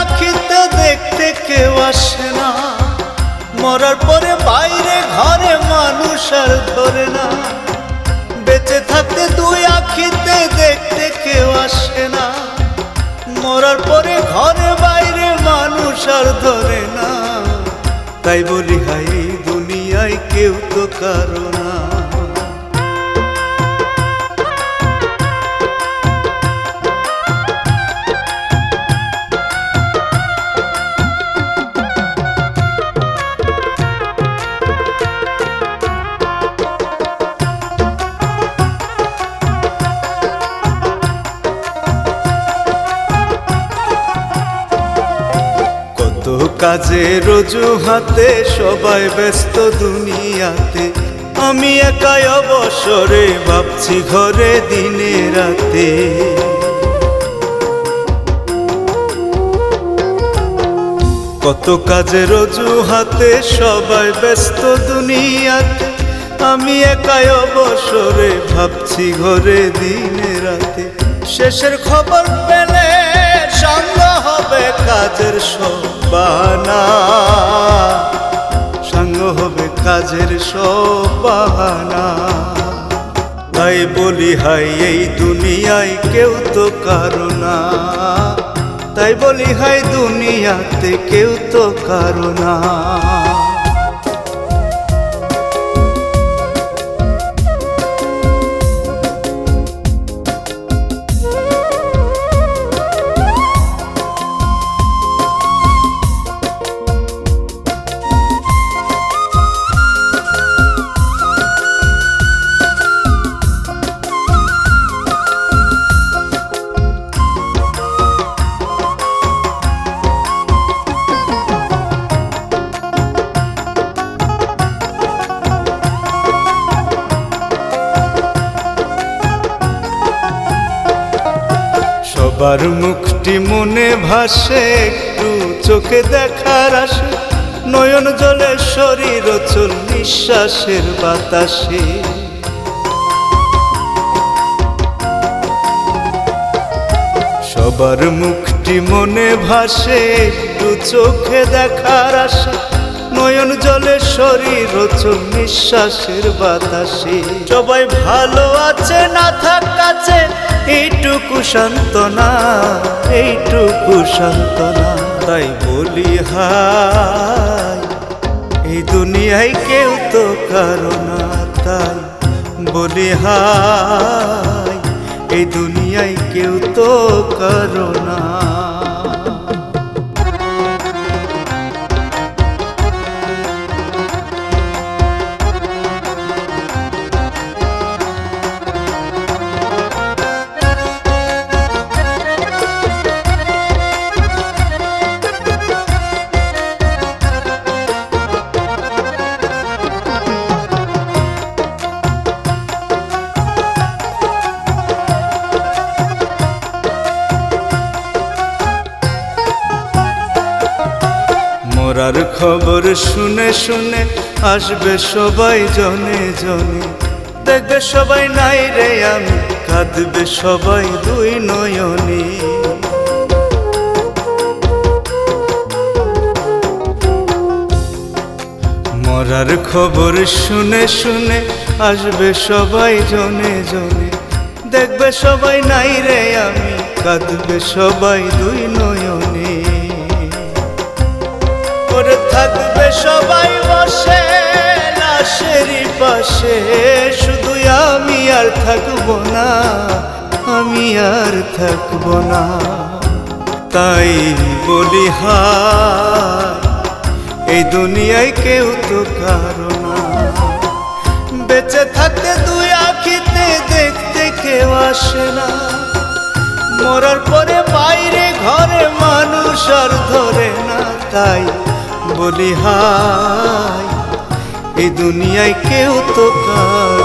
আখিতে দেখতে কেউ আসে না, মরার পরে বাইরে ঘরে মানুষ আর ধরে না। বেঁচে থাকতে দুই আখিতে দেখতে কেউ আসে না, মরার পরে ঘরে বাইরে মানুষ আর ধরে না। তাই বলি হাই দুনিয়ায় কেউ তো কারো না। কাজের অজুহাতে সবাই ব্যস্ত দুনিয়াতে, আমি একাই অবসরে ভাবছি ঘরে দিনে রাতে। কত কাজের অজুহাতে সবাই ব্যস্ত দুনিয়াতে, আমি একাই অবসরে ভাবছি ঘরে দিনে রাতে। শেষের খবর পেলে সঙ্গ হবে কাজের বাহানা, সঙ্গ হবে কাজের সব বাহানা। তাই বলি হাই এই দুনিয়ায় কেউ তো কারো না, তাই বলি হাই দুনিয়াতে কেউ তো কারো না। সবার মুখটি মনে ভাসে, একটু চোখে দেখার আসে, নয়ন জলে শরীর চল নিঃশ্বাসের বাতাসে। সবার মুখটি মনে ভাসে, একটু চোখে দেখার আসে, নয়ন জলে শরীর চল নিঃশ্বাসের বাতাসে। সবাই ভালো আছে না থাক কাছে, এইটুকু সান্ত্বনা, এইটুকু সান্ত্বনা। তাই বলি হাই এই দুনিয়ায় কেউ তো কারো না, তাই বলি হাই এই দুনিয়ায় কেউ তো কারো না। মরার খবর শুনে শুনে আসবে সবাই জনে জনে, দেখবে সবাই নাই রে আমি, কাঁদবে সবাই দুই নয়নে। মরার খবর শুনে শুনে আসবে সবাই জনে জনে, দেখবে সবাই নাই রে আমি, কাঁদবে সবাই দুই নয়নে। থাকবে সবাই বসে লাশেরই পাশে, শুধু আমি আর থাকবো না, আমি আর থাকবো না। তাই বলি হাই এই দুনিয়ায় কেউ তো কারো না। বেঁচে থাকতে দুই আখিতে দেখতে কেউ আসে না, মরার পরে বাইরে ঘরে মানুষ আর ধরে না। তাই বলি হাই এই দুনিয়ায় কেউ তো কারো